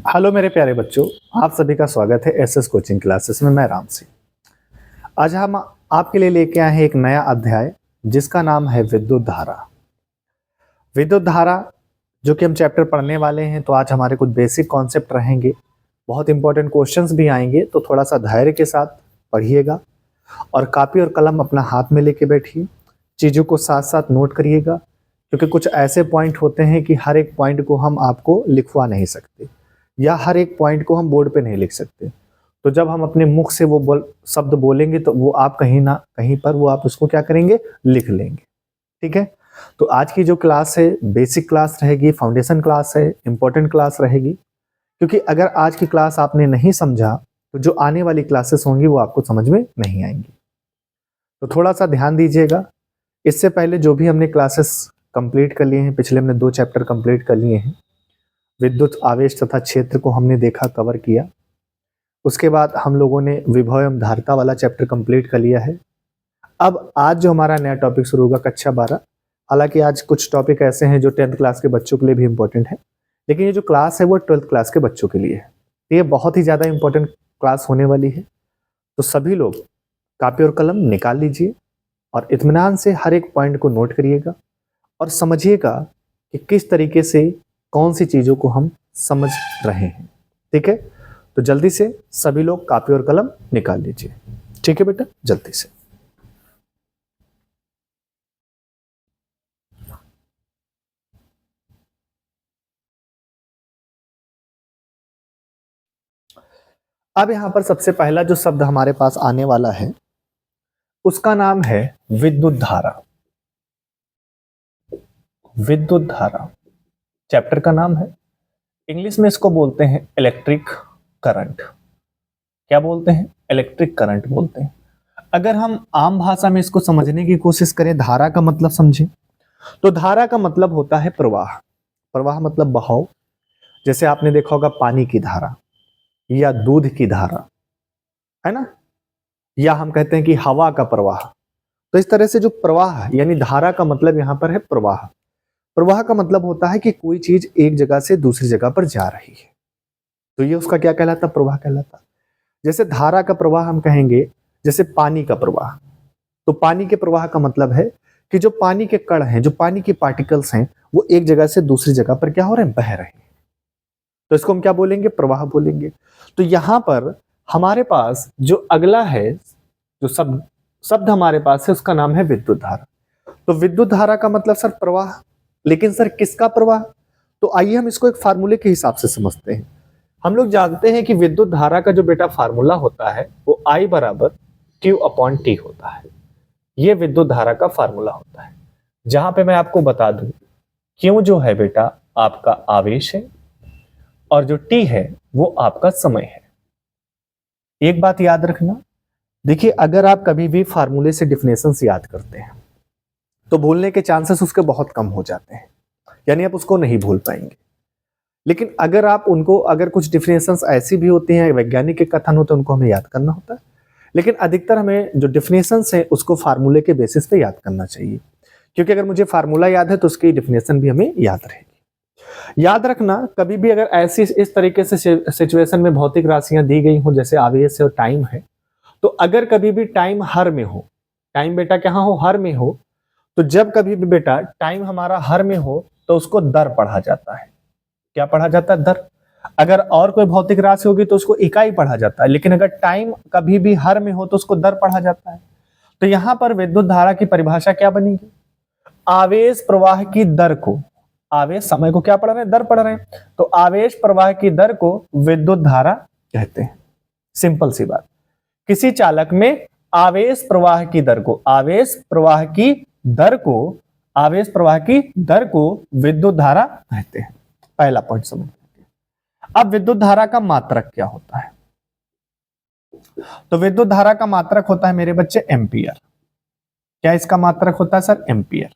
Hello मेरे प्यारे बच्चों, आप सभी का स्वागत है एसएस कोचिंग क्लासेस में। मैं राम सिंह। आज हम आपके लिए लेके आए हैं एक नया अध्याय जिसका नाम है विद्युत धारा। विद्युत धारा जो कि हम चैप्टर पढ़ने वाले हैं, तो आज हमारे कुछ बेसिक कॉन्सेप्ट रहेंगे, बहुत इंपॉर्टेंट क्वेश्चंस भी आएंगे। तो थोड़ा सा धैर्य के साथ पढ़िएगा और कापी और कलम अपना हाथ में लेके बैठिए, चीज़ों को साथ साथ नोट करिएगा, क्योंकि कुछ ऐसे पॉइंट होते हैं कि हर एक पॉइंट को हम आपको लिखवा नहीं सकते या हर एक पॉइंट को हम बोर्ड पे नहीं लिख सकते। तो जब हम अपने मुख से वो शब्द बोलेंगे तो वो आप कहीं ना कहीं पर वो आप उसको क्या करेंगे, लिख लेंगे। ठीक है। तो आज की जो क्लास है बेसिक क्लास रहेगी, फाउंडेशन क्लास है, इंपॉर्टेंट क्लास रहेगी, क्योंकि अगर आज की क्लास आपने नहीं समझा तो जो आने वाली क्लासेस होंगी वो आपको समझ में नहीं आएंगी। तो थोड़ा सा ध्यान दीजिएगा। इससे पहले जो भी हमने क्लासेस कंप्लीट कर लिए हैं, पिछले हमने 2 चैप्टर कंप्लीट कर लिए हैं। विद्युत आवेश तथा क्षेत्र को हमने देखा, कवर किया। उसके बाद हम लोगों ने विभव एवं धारिता वाला चैप्टर कंप्लीट कर लिया है। अब आज जो हमारा नया टॉपिक शुरू होगा कक्षा 12। हालांकि आज कुछ टॉपिक ऐसे हैं जो 10th क्लास के बच्चों के लिए भी इंपॉर्टेंट है, लेकिन ये जो क्लास है वो 12th क्लास के बच्चों के लिए है। ये बहुत ही ज़्यादा इंपॉर्टेंट क्लास होने वाली है। तो सभी लोग कापी और कलम निकाल लीजिए और इत्मीनान से हर एक पॉइंट को नोट करिएगा और समझिएगा कि किस तरीके से कौन सी चीज़ों को हम समझ रहे हैं। ठीक है। तो जल्दी से सभी लोग कापी और कलम निकाल लीजिए। ठीक है बेटा, जल्दी से। अब यहां पर सबसे पहला जो शब्द हमारे पास आने वाला है उसका नाम है विद्युत धारा। विद्युत धारा चैप्टर का नाम है। इंग्लिश में इसको बोलते हैं इलेक्ट्रिक करंट। क्या बोलते हैं? इलेक्ट्रिक करंट बोलते हैं। अगर हम आम भाषा में इसको समझने की कोशिश करें, धारा का मतलब समझें, तो धारा का मतलब होता है प्रवाह। प्रवाह मतलब बहाव। जैसे आपने देखा होगा पानी की धारा या दूध की धारा, है ना, या हम कहते हैं कि हवा का प्रवाह। तो इस तरह से जो प्रवाह यानी धारा का मतलब यहां पर है प्रवाह। प्रवाह का मतलब होता है कि कोई चीज एक जगह से दूसरी जगह पर जा रही है, तो ये उसका क्या कहलाता? प्रवाह कहलाता। जैसे धारा का प्रवाह हम कहेंगे, जैसे पानी का प्रवाह, तो पानी के प्रवाह का मतलब है कि जो पानी के कण हैं, जो पानी के पार्टिकल्स हैं, वो एक जगह से दूसरी जगह पर क्या हो रहे हैं? बह रहे हैं। तो इसको हम क्या बोलेंगे? प्रवाह बोलेंगे। तो यहां पर हमारे पास जो अगला है, जो शब्द हमारे पास है, उसका नाम है विद्युत धारा। तो विद्युत धारा का मतलब सर प्रवाह, लेकिन सर किसका प्रवाह? तो आइए हम इसको एक फार्मूले के हिसाब से समझते हैं। हम लोग जानते हैं कि विद्युत धारा का जो बेटा फार्मूला होता है वो I बराबर Q/T होता है। ये विद्युत धारा का फार्मूला होता है, जहां पे मैं आपको बता दूं, Q जो है बेटा आपका आवेश है और जो T है वो आपका समय है। एक बात याद रखना, देखिए अगर आप कभी भी फार्मूले से डिफिनेशंस याद करते हैं तो भूलने के चांसेस उसके बहुत कम हो जाते हैं, यानी आप उसको नहीं भूल पाएंगे। लेकिन अगर आप उनको, अगर कुछ डिफिनेशंस ऐसी भी होती हैं, वैज्ञानिक के कथन होते हैं, उनको हमें याद करना होता है, लेकिन अधिकतर हमें जो डिफिनेशंस है उसको फार्मूले के बेसिस पे याद करना चाहिए, क्योंकि अगर मुझे फार्मूला याद है तो उसकी डिफिनेशन भी हमें याद रहेगी। याद रखना, कभी भी अगर ऐसी इस तरीके से सिचुएशन में भौतिक राशियां दी गई हो, जैसे आवेश है और टाइम है, तो अगर कभी भी टाइम हर में हो, टाइम बेटा कहाँ हो? हर में हो, तो जब कभी भी बेटा टाइम हमारा हर में हो तो उसको दर पढ़ा जाता है। क्या पढ़ा जाता है? दर। अगर और कोई भौतिक राशि होगी तो उसको इकाई पढ़ा जाता है, लेकिन अगर टाइम कभी भी हर में हो तो उसको दर पढ़ा जाता है। तो यहां पर विद्युत धारा की परिभाषा क्या बनेगी? आवेश प्रवाह की दर को, आवेश समय को क्या पढ़ रहे हैं? दर पढ़ रहे हैं, तो आवेश प्रवाह की दर को विद्युत धारा कहते हैं। सिंपल सी बात। किसी चालक में आवेश प्रवाह की दर को, आवेश प्रवाह की दर को, आवेश प्रवाह की दर को विद्युत धारा कहते हैं। पहला पॉइंट समझ। अब विद्युत धारा का मात्रक क्या होता है? तो विद्युत धारा का मात्रक होता है मेरे बच्चे एम्पियर। क्या इसका मात्रक होता है सर? एम्पियर।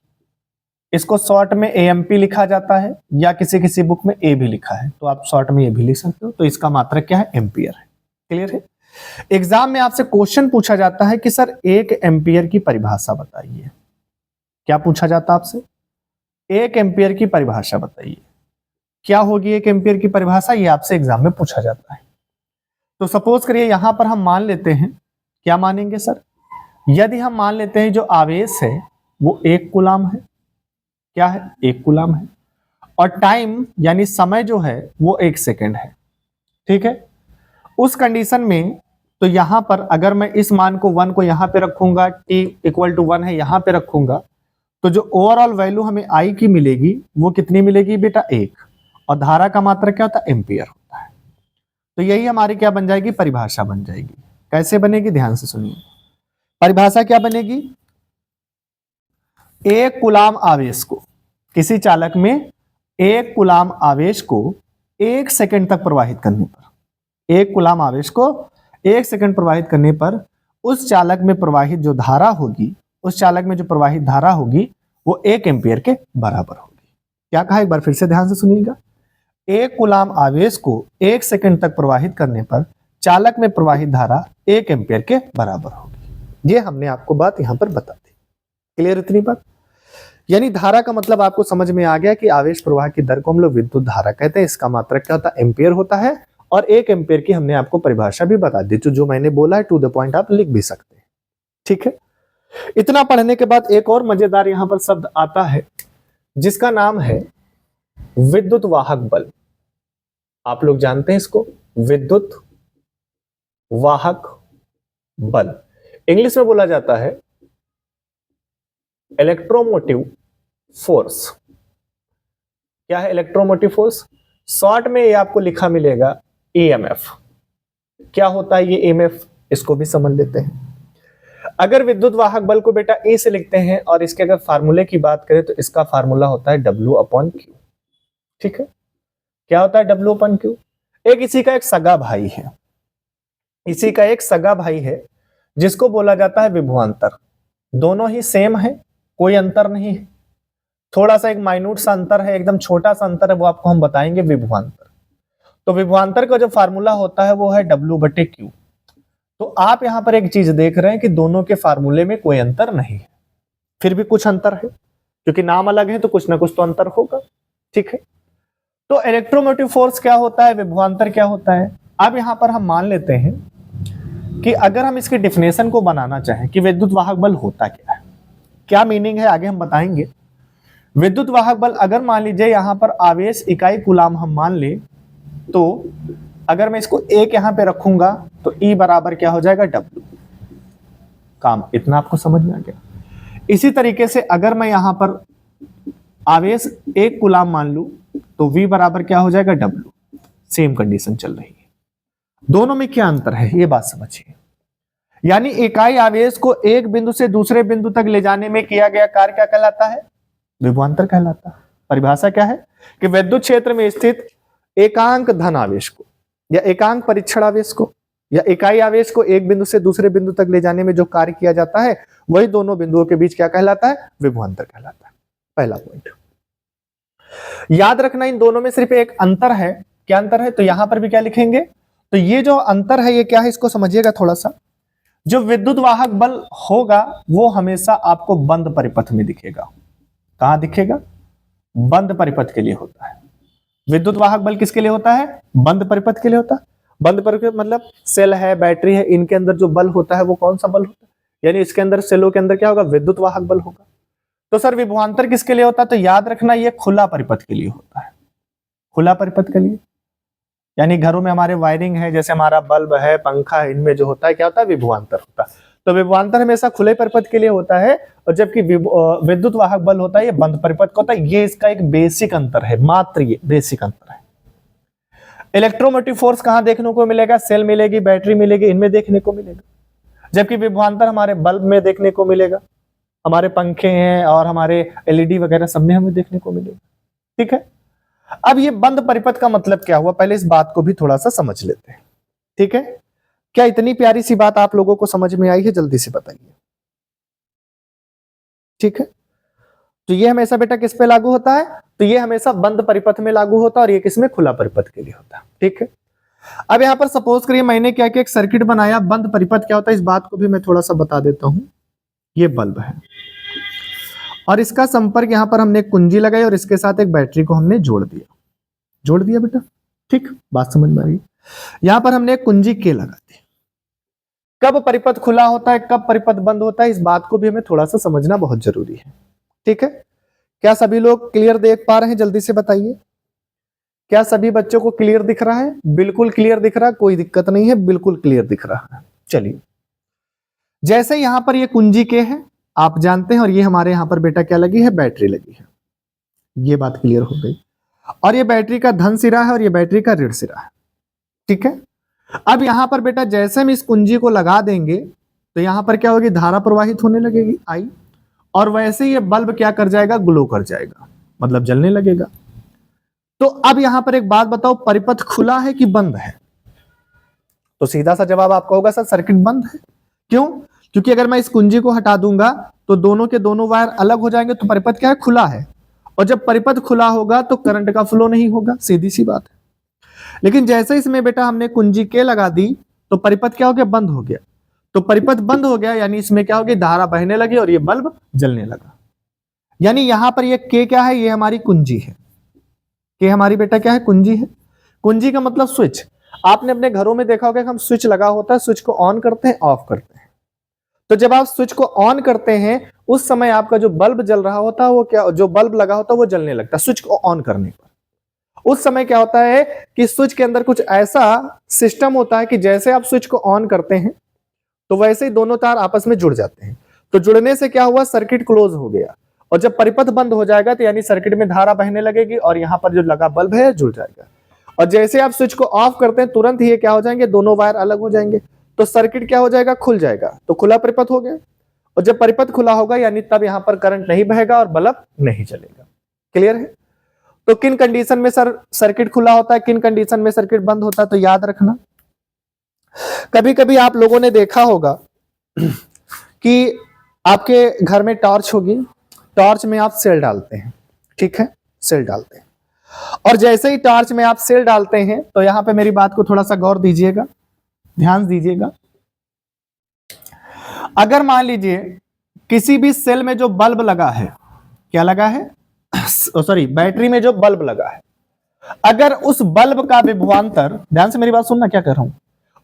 इसको शॉर्ट में एएमपी लिखा जाता है, या किसी किसी बुक में ए भी लिखा है, तो आप शॉर्ट में ये भी लिख सकते हो। तो इसका मात्रक क्या है? एम्पियर है। क्लियर है? एग्जाम में आपसे क्वेश्चन पूछा जाता है कि सर 1 एम्पियर की परिभाषा बताइए। क्या पूछा जाता है आपसे? 1 एम्पियर की परिभाषा बताइए। क्या होगी 1 एम्पियर की परिभाषा, ये आपसे एग्जाम में पूछा जाता है। तो सपोज करिए यहां पर हम मान लेते हैं, क्या मानेंगे सर, यदि हम मान लेते हैं जो आवेश है वो 1 कूलाम है, क्या है 1 कूलाम है, और टाइम यानी समय जो है वो 1 सेकेंड है, ठीक है। उस कंडीशन में तो यहां पर अगर मैं इस मान को 1 को यहां पे रखूंगा, t इक्वल टू 1 है यहां पे रखूंगा, तो जो ओवरऑल वैल्यू हमें I की मिलेगी वो कितनी मिलेगी बेटा 1, और धारा का मात्रा क्या होता है, एम्पियर होता है। तो यही हमारी क्या बन जाएगी, परिभाषा बन जाएगी। कैसे बनेगी, ध्यान से सुनिए। परिभाषा क्या बनेगी, 1 कूलाम आवेश को, किसी चालक में 1 कूलाम आवेश को 1 सेकंड तक प्रवाहित करने पर, 1 कूलाम आवेश को 1 सेकंड प्रवाहित करने पर उस चालक में प्रवाहित जो धारा होगी, उस चालक में जो प्रवाहित धारा होगी वो 1 एम्पियर के बराबर होगी। क्या कहा, एक बार फिर से ध्यान से सुनिएगा। 1 कूलाम आवेश को 1 सेकंड तक प्रवाहित करने पर चालक में प्रवाहित धारा 1 एम्पियर के बराबर होगी। ये हमने आपको बात यहां पर बता दी। क्लियर इतनी बात? यानी धारा का मतलब आपको समझ में आ गया कि आवेश प्रवाह की दर को हम लोग विद्युत धारा कहते हैं। इसका मात्रक क्या होता है, एम्पियर होता है। और 1 एम्पियर की हमने आपको परिभाषा भी बता दी, तो जो मैंने बोला है टू द पॉइंट आप लिख भी सकते हैं, ठीक है। इतना पढ़ने के बाद एक और मजेदार यहां पर शब्द आता है जिसका नाम है विद्युत वाहक बल। आप लोग जानते हैं इसको, विद्युत वाहक बल इंग्लिश में बोला जाता है इलेक्ट्रोमोटिव फोर्स। क्या है इलेक्ट्रोमोटिव फोर्स? शॉर्ट में ये आपको लिखा मिलेगा ईएमएफ। क्या होता है ये ईएमएफ, इसको भी समझ लेते हैं। अगर विद्युत वाहक बल को बेटा ए से लिखते हैं और इसके अगर फार्मूले की बात करें तो इसका फार्मूला होता है W/Q, ठीक है। क्या होता है W/Q? एक इसी का एक सगा भाई है, इसी का एक सगा भाई है जिसको बोला जाता है विभवांतर। दोनों ही सेम है, कोई अंतर नहीं है, थोड़ा सा एक माइन्यूट सा अंतर है, एकदम छोटा सा अंतर है, वो आपको हम बताएंगे विभवांतर। तो विभवांतर का जो फार्मूला होता है वो है W/Q। तो आप यहां पर एक चीज देख रहे हैं कि दोनों के फार्मूले में कोई अंतर नहीं है, फिर भी कुछ अंतर है, क्योंकि नाम अलग है तो कुछ ना कुछ तो अंतर होगा, ठीक है। तो इलेक्ट्रोमोटिव फोर्स क्या होता है, विभवांतर क्या होता है। अब यहां पर हम मान लेते हैं कि अगर हम इसकी डिफिनेशन को बनाना चाहें कि विद्युत वाहक बल होता क्या है, क्या मीनिंग है, आगे हम बताएंगे। विद्युत वाहक बल अगर मान लीजिए यहां पर आवेश इकाई कूलाम हम मान ले, तो अगर मैं इसको 1 यहां पे रखूंगा तो E बराबर क्या हो जाएगा, W। काम इतना आपको समझ में आ गया। इसी तरीके से अगर मैं यहां पर आवेश 1 कूलाम मान लूं तो V बराबर क्या हो जाएगा, W। सेम कंडीशन चल रही है। दोनों में क्या अंतर है ये बात समझिए। यानी इकाई आवेश को एक बिंदु से दूसरे बिंदु तक ले जाने में किया गया कार्य क्या कहलाता है, विभवांतर कहलाता है। परिभाषा क्या है कि विद्युत क्षेत्र में स्थित एकांक धन आवेश को या एकांक परीक्षण आवेश को या इकाई आवेश को एक बिंदु से दूसरे बिंदु तक ले जाने में जो कार्य किया जाता है वही दोनों बिंदुओं के बीच क्या कहलाता है, विभवांतर कहलाता है। पहला पॉइंट याद रखना, इन दोनों में सिर्फ एक अंतर है। क्या अंतर है, तो यहां पर भी क्या लिखेंगे, तो ये जो अंतर है ये क्या है, इसको समझिएगा थोड़ा सा। जो विद्युत वाहक बल होगा वो हमेशा आपको बंद परिपथ में दिखेगा। कहां दिखेगा, बंद परिपथ के लिए होता है। विद्युत वाहक बल किसके लिए होता है, बंद परिपथ के लिए होता है। बंद परिपथ मतलब सेल है, बैटरी है, इनके अंदर जो बल होता है वो कौन सा बल होता है, यानी इसके अंदर सेलों के अंदर क्या होगा, विद्युत वाहक बल होगा। तो सर विभवांतर किसके लिए होता है, तो याद रखना ये खुला परिपथ के लिए होता है। खुला परिपथ के लिए यानी घरों में हमारे वायरिंग है, जैसे हमारा बल्ब है, पंखा है, इनमें जो होता है क्या होता है, विभवांतर होता है। तो विभवांतर हमेशा खुले परिपथ के लिए होता है, और जबकि विद्युत वाहक बल होता है ये बंद परिपथ का होता है। ये इसका एक बेसिक अंतर है, मात्र ये बेसिक अंतर है। इलेक्ट्रोमोटिव फोर्स कहां देखने को मिलेगा, सेल मिलेगी, बैटरी मिलेगी, इनमें देखने को मिलेगा। जबकि विभवांतर हमारे बल्ब में देखने को मिलेगा, हमारे पंखे हैं और हमारे एलईडी वगैरह सब में हमें देखने को मिलेगा, ठीक है। अब ये बंद परिपथ का मतलब क्या हुआ, पहले इस बात को भी थोड़ा सा समझ लेते हैं, ठीक है। क्या इतनी प्यारी सी बात आप लोगों को समझ में आई है, जल्दी से बताइए, ठीक है। तो ये हमेशा बेटा किस पे लागू होता है, तो ये हमेशा बंद परिपथ में लागू होता है, और ये किसमें, खुला परिपथ के लिए होता है, ठीक है। अब यहां पर सपोज करिए मैंने क्या किया, एक सर्किट बनाया। बंद परिपथ क्या होता है इस बात को भी मैं थोड़ा सा बता देता हूं। ये बल्ब है और इसका संपर्क यहां पर हमने एक कुंजी लगाई और इसके साथ एक बैटरी को हमने जोड़ दिया, जोड़ दिया बेटा, ठीक, बात समझ में आ रही है। यहां पर हमने एक कुंजी के लगा दी। कब परिपथ खुला होता है, कब परिपथ बंद होता है, इस बात को भी हमें थोड़ा सा समझना बहुत जरूरी है। ठीक है, क्या सभी लोग क्लियर देख पा रहे हैं? जल्दी से बताइए, क्या सभी बच्चों को क्लियर दिख रहा है? बिल्कुल क्लियर दिख रहा है, कोई दिक्कत नहीं है, बिल्कुल क्लियर दिख रहा है। चलिए, जैसे यहां पर ये कुंजी के है, आप जानते हैं, और ये हमारे यहां पर बेटा क्या लगी है? बैटरी लगी है। ये बात क्लियर हो गई। और ये बैटरी का धन सिरा है और ये बैटरी का ऋण सिरा है। ठीक है, अब यहां पर बेटा जैसे हम इस कुंजी को लगा देंगे तो यहां पर क्या होगी? धारा प्रवाहित होने लगेगी, आई, और वैसे ये बल्ब क्या कर जाएगा? ग्लो कर जाएगा, मतलब जलने लगेगा। तो अब यहां पर एक बात बताओ, परिपथ खुला है कि बंद है? तो सीधा सा जवाब आपका होगा सर सर्किट बंद है। क्यों? क्योंकि अगर मैं इस कुंजी को हटा दूंगा तो दोनों के दोनों वायर अलग हो जाएंगे, तो परिपथ क्या है? खुला है। और जब परिपथ खुला होगा तो करंट का फ्लो नहीं होगा, सीधी सी बात है। लेकिन जैसे इसमें बेटा हमने कुंजी के लगा दी तो परिपथ क्या हो गया? बंद हो गया। तो परिपथ बंद हो गया यानी इसमें क्या हो गया? धारा बहने लगी और ये बल्ब जलने लगा। यानी यहां पर ये के क्या है? ये हमारी कुंजी है। के हमारी बेटा क्या है? कुंजी है। कुंजी का मतलब स्विच। आपने अपने घरों में देखा होगा कि हम स्विच लगा होता है, स्विच को ऑन करते हैं, ऑफ करते हैं। तो जब आप स्विच को ऑन करते हैं उस समय आपका जो बल्ब जल रहा होता है वो क्या, जो बल्ब लगा होता है वो जलने लगता है स्विच को ऑन करने पर। उस समय क्या होता है कि स्विच के अंदर कुछ ऐसा सिस्टम होता है कि जैसे आप स्विच को ऑन करते हैं तो वैसे ही दोनों तार आपस में जुड़ जाते हैं। तो जुड़ने से क्या हुआ? सर्किट क्लोज हो गया। और जब परिपथ बंद हो जाएगा तो यानी सर्किट में धारा बहने लगेगी और यहां पर जो लगा बल्ब है जुड़ जाएगा। और जैसे आप स्विच को ऑफ करते हैं तुरंत ही ये क्या हो जाएंगे? दोनों वायर अलग हो जाएंगे। तो सर्किट क्या हो जाएगा? खुल जाएगा। तो खुला परिपथ हो गया। और जब परिपथ खुला होगा यानी तब यहां पर करंट नहीं बहेगा और बल्ब नहीं चलेगा। क्लियर है? तो किन कंडीशन में सर सर्किट खुला होता है, किन कंडीशन में सर्किट बंद होता है? तो याद रखना, कभी कभी आप लोगों ने देखा होगा कि आपके घर में टॉर्च होगी, टॉर्च में आप सेल डालते हैं, ठीक है, सेल डालते हैं। और जैसे ही टॉर्च में आप सेल डालते हैं तो यहां पे मेरी बात को थोड़ा सा गौर दीजिएगा, ध्यान दीजिएगा। अगर मान लीजिए किसी भी सेल में जो बल्ब लगा है, क्या लगा है? सॉरी, बैटरी में जो बल्ब लगा है, अगर उस बल्ब का विभवांतर, ध्यान से मेरी बात सुनना क्या कर रहा हूं,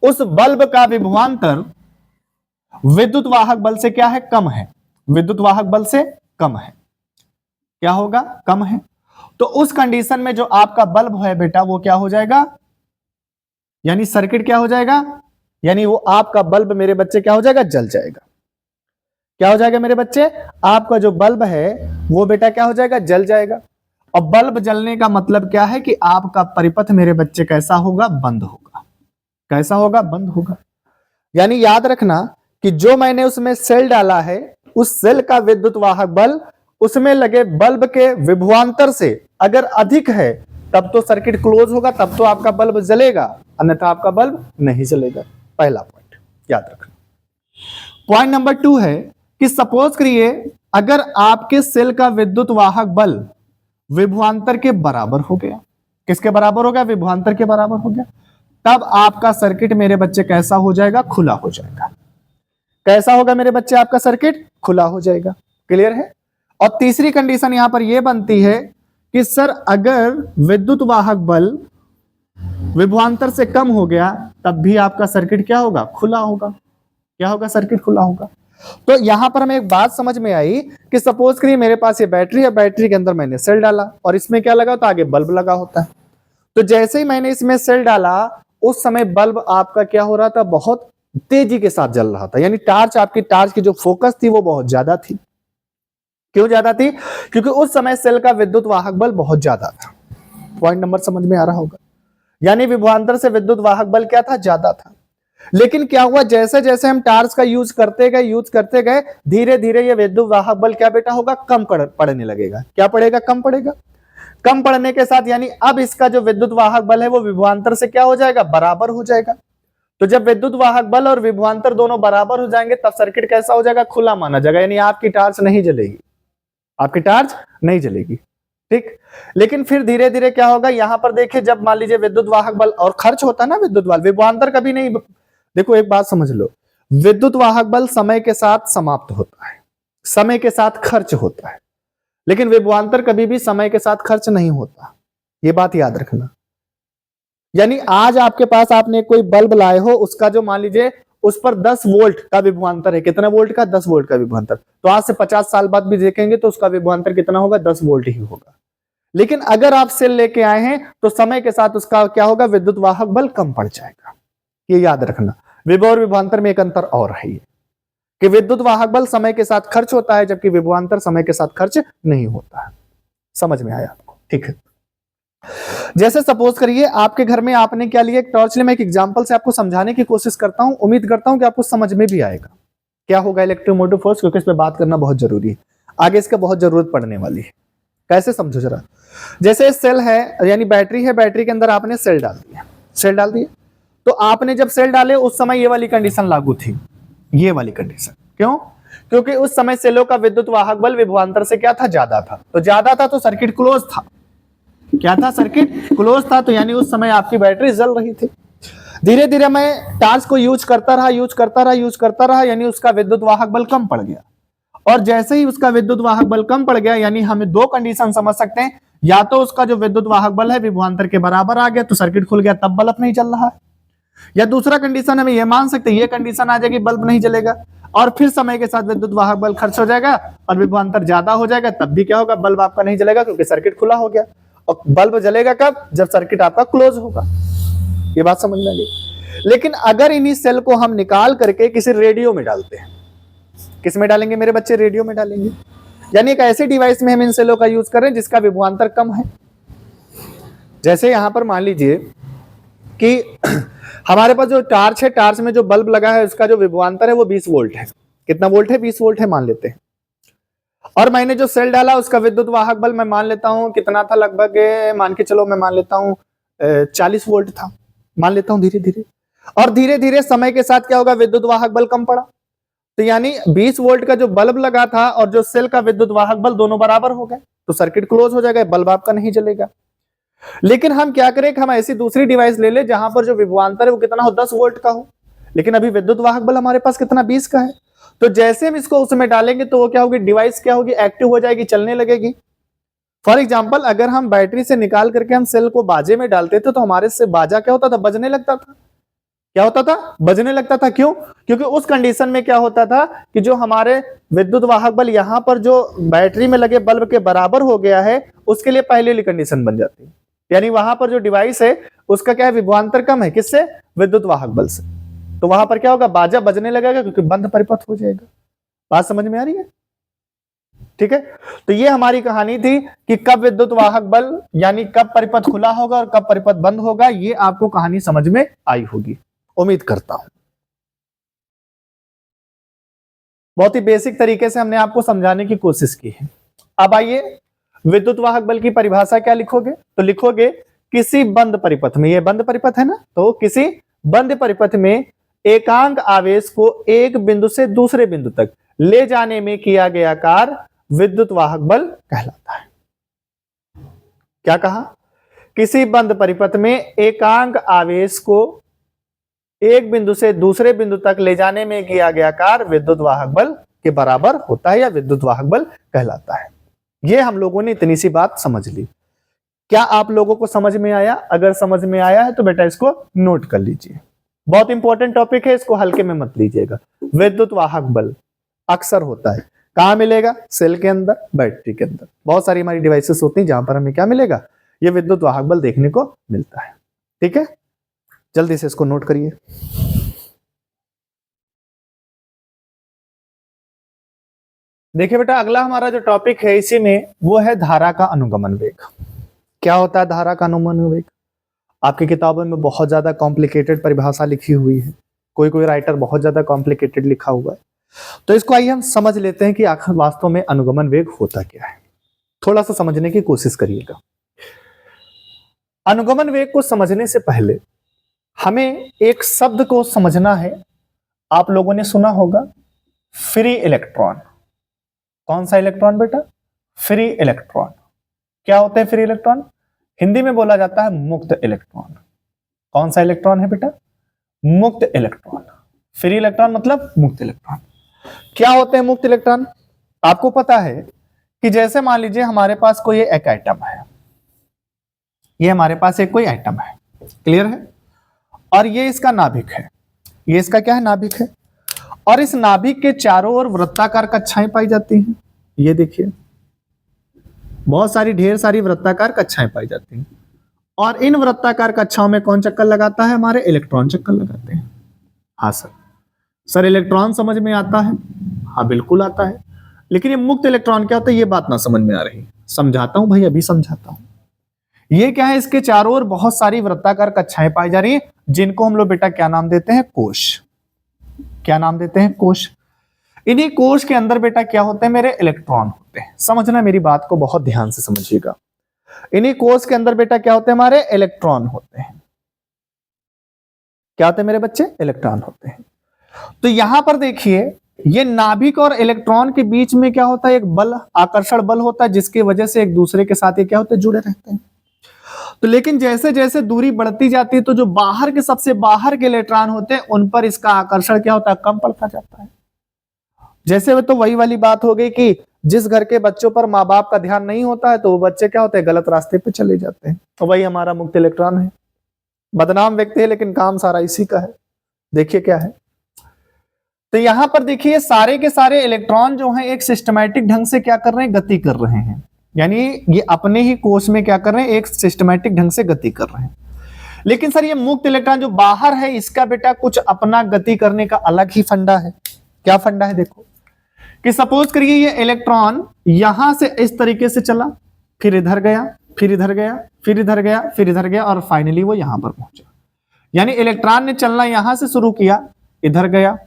उस बल्ब का विभवांतर विद्युत वाहक बल से क्या है? कम है। विद्युत वाहक बल से कम है। क्या होगा? कम है। तो उस कंडीशन में जो आपका बल्ब है बेटा वो क्या हो जाएगा? यानी सर्किट क्या हो जाएगा? यानी वो आपका बल्ब मेरे बच्चे क्या हो जाएगा? जल जाएगा। क्या हो जाएगा मेरे बच्चे? आपका जो बल्ब है वो बेटा क्या हो जाएगा? जल जाएगा। और बल्ब जलने का मतलब क्या है कि आपका परिपथ मेरे बच्चे कैसा होगा? बंद होगा। कैसा होगा? बंद होगा। यानी याद रखना कि जो मैंने उसमें सेल डाला है उस सेल का विद्युत वाहक बल उसमें लगे बल्ब के विभवांतर से अगर अधिक है तब तो सर्किट क्लोज होगा, तब तो आपका बल्ब जलेगा, अन्यथा आपका बल्ब नहीं जलेगा। पहला पॉइंट याद रखना। पॉइंट नंबर 2 है कि सपोज करिए अगर आपके सेल का विद्युत वाहक बल विभवांतर के बराबर हो गया, किसके बराबर हो गया? विभवांतर के बराबर हो गया, तब आपका सर्किट मेरे बच्चे कैसा हो जाएगा? खुला हो जाएगा। कैसा होगा मेरे बच्चे? आपका सर्किट खुला हो जाएगा। क्लियर है? और तीसरी कंडीशन यहां पर यह बनती है कि सर अगर विद्युत वाहक बल विभवांतर से कम हो गया तब भी आपका सर्किट क्या होगा? खुला होगा। क्या होगा? सर्किट खुला होगा। तो यहां पर हमें एक बात समझ में आई कि सपोज करिए मेरे पास ये बैटरी है, बैटरी के अंदर मैंने सेल डाला और इसमें क्या लगा? तो आगे बल्ब लगा होता है। तो जैसे ही मैंने इसमें सेल डाला उस समय बल्ब आपका क्या हो रहा था? बहुत तेजी के साथ जल रहा था। यानी टार्च, आपकी टार्च की जो फोकस थी वो बहुत ज्यादा थी। क्यों ज्यादा थी? क्योंकि उस समय सेल का विद्युत वाहक बल बहुत ज्यादा था। पॉइंट नंबर समझ में आ रहा होगा? यानी विभवांतर से विद्युत वाहक बल क्या था? ज्यादा था। लेकिन क्या हुआ? जैसे जैसे हम टार्च का यूज करते गए धीरे धीरे ये विद्युत वाहक बल क्या बेटा होगा? कम पड़ने लगेगा। क्या पड़ेगा? कम पड़ेगा। कम पड़ने के साथ यानी अब इसका जो विद्युत वाहक बल है वो विभवांतर से क्या हो जाएगा? बराबर हो जाएगा। तो जब विद्युत वाहक बल और विभवांतर दोनों बराबर हो जाएंगे तब सर्किट कैसा हो जाएगा? खुला माना जाएगा। यानी आपकी टार्च नहीं जलेगी, आपकी टार्च नहीं जलेगी। ठीक। लेकिन फिर धीरे धीरे क्या होगा? यहां पर देखिए जब मान लीजिए विद्युत वाहक बल और खर्च होता है ना, विद्युत बल, विभवांतर कभी नहीं, देखो एक बात समझ लो, विद्युत वाहक बल समय के साथ समाप्त होता है, समय के साथ खर्च होता है, लेकिन विभवांतर कभी भी समय के साथ खर्च नहीं होता। ये बात याद रखना। यानी आज आपके पास आपने कोई बल्ब लाए हो, उसका जो मान लीजिए उस पर 10 वोल्ट का विभवांतर है, कितना वोल्ट का? 10 वोल्ट का विभवांतर। तो आज से 50 साल बाद भी देखेंगे तो उसका विभवांतर कितना होगा? 10 वोल्ट ही होगा। लेकिन अगर आप सेल लेके आए हैं तो समय के साथ उसका क्या होगा? विद्युत वाहक बल कम पड़ जाएगा। ये याद रखना। विभव और विभवांतर में एक अंतर और है ये, कि विद्युत वाहक बल समय के साथ खर्च होता है, जबकि विभवांतर समय के साथ खर्च नहीं होता है। समझ में आया आपको? ठीक है। जैसे सपोज करिए आपके घर में आपने क्या लिया? एक टॉर्च लिया। मैं एक एग्जांपल से आपको समझाने की कोशिश करता हूं, उम्मीद करता हूं कि आपको समझ में भी आएगा क्या होगा इलेक्ट्रोमोटिव फोर्स, क्योंकि इस पे बात करना बहुत जरूरी है, आगे इसका बहुत जरूरत पड़ने वाली है। कैसे समझो जरा। जैसे सेल है, यानी बैटरी है, बैटरी के अंदर आपने सेल डाल दिया, सेल डाल दिया। तो आपने जब सेल डाले उस समय ये वाली कंडीशन लागू थी, ये वाली कंडीशन। क्यों? क्योंकि उस समय सेलों का विद्युत वाहक बल विभवांतर से क्या था? ज्यादा था। तो ज्यादा था तो सर्किट क्लोज था। क्या था? सर्किट क्लोज था। तो यानी उस समय आपकी बैटरी जल रही थी। धीरे धीरे मैं टार्च को यूज करता रहा, यानी उसका विद्युत वाहक बल कम पड़ गया। और जैसे ही उसका विद्युत वाहक बल कम पड़ गया, यानी हमें दो कंडीशन समझ सकते हैं, या तो उसका जो विद्युत वाहक बल है विभवांतर के बराबर आ गया तो सर्किट खुल गया, तब बल्ब नहीं चल रहा है। या दूसरा कंडीशन हमें यह मान सकते हैं, ये कंडीशन आ जाएगी बल्ब नहीं जलेगा, और फिर समय के साथ विद्युत वाहक बल खर्च हो जाएगा और विभवांतर ज्यादा हो जाएगा, तब भी क्या होगा? बल्ब आपका नहीं जलेगा, क्योंकि सर्किट खुला हो गया। और बल्ब जलेगा कब? जब सर्किट आपका क्लोज होगा। ये बात समझ में आ गई। लेकिन अगर इन्हीं सेल को हम निकाल करके किसी रेडियो में डालते हैं, किस में डालेंगे मेरे बच्चे? रेडियो में डालेंगे। यानी एक ऐसे डिवाइस में हम इन सेलों का यूज कर रहे हैं जिसका विभवांतर कम है। जैसे यहां पर मान लीजिए कि हमारे पास जो टार्च है, टार्च में जो बल्ब लगा है उसका जो विभवांतर है वो 20 वोल्ट है। कितना वोल्ट है? 20 वोल्ट है मान लेते हैं। और मैंने जो सेल डाला उसका विद्युत वाहक बल मैं मान लेता हूं कितना था, लगभग मान के चलो मैं मान लेता हूं 40 वोल्ट था, मान लेता हूं धीरे धीरे। और धीरे धीरे समय के साथ क्या होगा? विद्युत वाहक बल कम पड़ा। तो यानी 20 वोल्ट का जो बल्ब लगा था और जो सेल का विद्युत वाहक बल दोनों बराबर हो गए, तो सर्किट क्लोज हो जाएगा, बल्ब आपका नहीं जलेगा। लेकिन हम क्या करें कि हम ऐसी दूसरी डिवाइस ले ले जहां पर जो विभवांतर है वो कितना हो? 10 वोल्ट का हो, लेकिन अभी विद्युत वाहक बल हमारे पास कितना? 20 का है। तो जैसे हम इसको उसमें डालेंगे तो वो क्या होगी? डिवाइस क्या होगी? एक्टिव हो जाएगी, चलने लगेगी। फॉर एग्जाम्पल अगर हम बैटरी से निकाल करके हम सेल को बाजे में डालते थे तो हमारे से बाजा क्या होता था? बजने लगता था। क्या होता था? बजने लगता था। क्यों? क्योंकि उस कंडीशन में क्या होता था कि जो हमारे विद्युत वाहक बल यहां पर जो बैटरी में लगे बल्ब के बराबर हो गया है, उसके लिए पहले वाली कंडीशन बन जाती है। यानी वहां पर जो डिवाइस है उसका क्या है? विभवांतर कम है। किससे? विद्युत वाहक बल से। तो वहां पर क्या होगा? बाजा बजने लगेगा, क्योंकि बंद परिपथ हो जाएगा। बात समझ में आ रही है? ठीक है। तो ये हमारी कहानी थी कि कब विद्युत वाहक बल यानी कब परिपथ खुला होगा और कब परिपथ बंद होगा। ये आपको कहानी समझ में आई होगी, उम्मीद करता हूं। बहुत ही बेसिक तरीके से हमने आपको समझाने की कोशिश की है। अब आइए विद्युत वाहक बल की परिभाषा क्या लिखोगे? तो लिखोगे किसी बंद परिपथ में, ये बंद परिपथ है ना, तो किसी बंद परिपथ में एकांक आवेश को एक बिंदु से दूसरे बिंदु तक ले जाने में किया गया कार्य विद्युत वाहक बल कहलाता है। क्या कहा? किसी बंद परिपथ में एकांक आवेश को एक बिंदु से दूसरे बिंदु तक ले जाने में किया गया कार्य विद्युत वाहक बल के बराबर होता है या विद्युत वाहक बल कहलाता है। ये हम लोगों ने इतनी सी बात समझ ली। क्या आप लोगों को समझ में आया? अगर समझ में आया है तो बेटा इसको नोट कर लीजिए। बहुत इंपॉर्टेंट टॉपिक है, इसको हल्के में मत लीजिएगा। विद्युत वाहक बल अक्सर होता है कहां मिलेगा? सेल के अंदर, बैटरी के अंदर। बहुत सारी हमारी डिवाइसेस होती हैं जहां पर हमें क्या मिलेगा? ये विद्युत वाहक बल देखने को मिलता है। ठीक है, जल्दी से इसको नोट करिए। देखिए बेटा अगला हमारा जो टॉपिक है इसी में वो है धारा का अनुगमन वेग। क्या होता है धारा का अनुगमन वेग? आपकी किताबों में बहुत ज्यादा कॉम्प्लिकेटेड परिभाषा लिखी हुई है, कोई कोई राइटर बहुत ज्यादा कॉम्प्लिकेटेड लिखा हुआ है। तो इसको आइए हम समझ लेते हैं कि आखिर वास्तव में अनुगमन वेग होता क्या है। थोड़ा सा समझने की कोशिश करिएगा। अनुगमन वेग को समझने से पहले हमें एक शब्द को समझना है। आप लोगों ने सुना होगा फ्री इलेक्ट्रॉन। कौन सा इलेक्ट्रॉन बेटा? Free electron. क्या होते हैं फ्री इलेक्ट्रॉन? हिंदी में बोला जाता है मुक्त इलेक्ट्रॉन। कौन सा इलेक्ट्रॉन है बेटा? मुक्त इलेक्ट्रॉन। फ्री इलेक्ट्रॉन मतलब मुक्त इलेक्ट्रॉन। क्या होते हैं मुक्त इलेक्ट्रॉन? आपको पता है कि जैसे मान लीजिए हमारे पास कोई एक एटम है, ये हमारे पास एक कोई एटम है, क्लियर है, और ये इसका नाभिक है, ये इसका क्या है, नाभिक है, और इस नाभिक के चारों ओर वृत्ताकार कक्षाएं पाई जाती हैं। ये देखिए बहुत सारी, ढेर सारी वृत्ताकार कक्षाएं पाई जाती हैं, और इन वृत्ताकार कक्षाओं में कौन चक्कर लगाता है, हमारे इलेक्ट्रॉन चक्कर लगाते हैं। हाँ सर इलेक्ट्रॉन समझ में आता है, हाँ बिल्कुल आता है, लेकिन ये मुक्त इलेक्ट्रॉन क्या होता है ये बात ना समझ में आ रही, समझाता हूं भाई, अभी समझाता हूं। ये क्या है, इसके चारों ओर बहुत सारी वृत्ताकार कक्षाएं पाई जा रही हैं, जिनको हम लोग बेटा क्या नाम देते हैं, कोश। क्या नाम देते हैं, कोश। इन्हीं कोश के अंदर बेटा क्या होते हैं, मेरे इलेक्ट्रॉन होते हैं। समझना, मेरी बात को बहुत ध्यान से समझिएगा। इन्हीं कोश के अंदर बेटा क्या होते हैं, हमारे इलेक्ट्रॉन होते हैं। क्या होते हैं मेरे बच्चे, इलेक्ट्रॉन होते हैं। तो यहां पर देखिए, ये नाभिक और इलेक्ट्रॉन के बीच में क्या होता है, एक बल, आकर्षण बल होता है, जिसकी वजह से एक दूसरे के साथ ये क्या होते हैं, जुड़े रहते हैं। तो लेकिन जैसे जैसे दूरी बढ़ती जाती है, तो जो बाहर के, सबसे बाहर के इलेक्ट्रॉन होते हैं, उन पर इसका आकर्षण क्या होता है, कम पड़ता जाता है। जैसे तो वही वाली बात हो गई कि जिस घर के बच्चों पर माँ बाप का ध्यान नहीं होता है, तो वो बच्चे क्या होते हैं, गलत रास्ते पे चले जाते हैं। तो वही हमारा मुक्त इलेक्ट्रॉन है, बदनाम व्यक्ति है, लेकिन काम सारा इसी का है। देखिए क्या है, तो यहां पर देखिए सारे के सारे इलेक्ट्रॉन जो हैं एक सिस्टमैटिक ढंग से क्या कर रहे हैं, गति कर रहे हैं। यानी ये अपने ही कोश में क्या कर रहे हैं, एक सिस्टमैटिक ढंग से गति कर रहे हैं। लेकिन सर ये मुक्त इलेक्ट्रॉन जो बाहर है, इसका बेटा कुछ अपना गति करने का अलग ही फंडा है। क्या फंडा है, देखो कि सपोज करिए ये इलेक्ट्रॉन यहां से इस तरीके से चला, फिर इधर गया, फिर इधर गया, फिर इधर गया, फिर इधर गया, और फाइनली वो यहां पर पहुंचा। यानी इलेक्ट्रॉन ने चलना यहां से शुरू किया, इधर गया,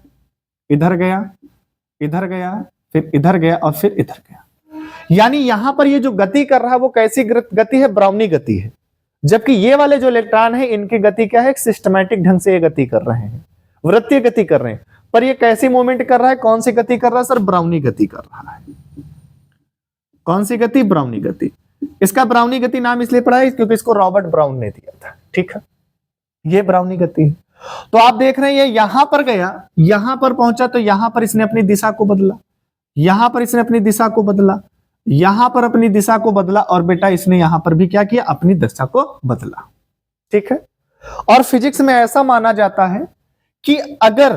इधर गया, इधर गया, फिर इधर गया, और फिर इधर गया। यानी यहां पर ये जो गति कर रहा है वो कैसी गति है, ब्राउनी गति है। जबकि ये वाले जो इलेक्ट्रॉन है, इनकी गति क्या है, सिस्टमैटिक ढंग से ये गति कर रहे हैं, वृत्तीय गति कर रहे हैं। पर ये कैसी मूवमेंट कर रहा है, कौन सी गति कर रहा है सर, ब्राउनी गति कर रहा है। कौन सी गति, ब्राउनी गति। इसका ब्राउनी गति नाम इसलिए पड़ा है क्योंकि इसको रॉबर्ट ब्राउन ने दिया था, ठीक है। ये ब्राउनी गति है। तो आप देख रहे हैं ये यहां पर गया, यहां पर पहुंचा, तो यहां पर इसने अपनी दिशा को बदला, यहां पर इसने अपनी दिशा को बदला, यहां पर अपनी दिशा को बदला, और बेटा इसने यहां पर भी क्या किया, अपनी दिशा को बदला, ठीक है। और फिजिक्स में ऐसा माना जाता है कि अगर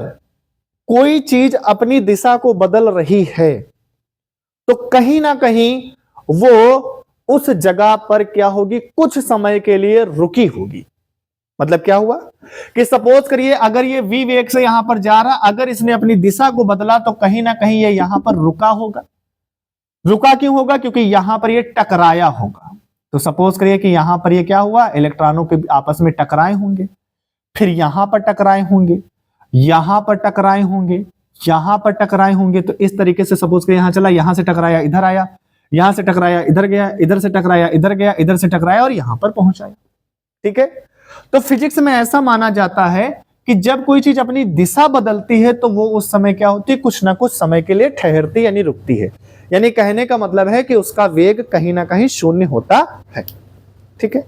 कोई चीज अपनी दिशा को बदल रही है, तो कहीं ना कहीं वो उस जगह पर क्या होगी, कुछ समय के लिए रुकी होगी। मतलब क्या हुआ कि सपोज करिए अगर ये v वेग से यहां पर जा रहा, अगर इसने अपनी दिशा को बदला, तो कहीं ना कहीं ये यहां पर रुका होगा। रुका क्यों होगा, क्योंकि यहां पर ये टकराया होगा। तो सपोज करिए कि यहां पर ये क्या हुआ, इलेक्ट्रॉनों के आपस में टकराए होंगे, फिर यहां पर टकराए होंगे, यहां पर टकराए होंगे, यहां पर टकराए होंगे। तो इस तरीके से सपोज करिए यहां चला, यहां से टकराया, इधर आया, यहां से टकराया, इधर गया, इधर से टकराया, इधर गया, इधर से टकराया, और यहां पर पहुंचाया, ठीक है। तो फिजिक्स में ऐसा माना जाता है कि जब कोई चीज अपनी दिशा बदलती है, तो वो उस समय क्या होती है, कुछ ना कुछ समय के लिए ठहरती यानी रुकती है। यानी कहने का मतलब है कि उसका वेग कहीं ना कहीं शून्य होता है, ठीक है।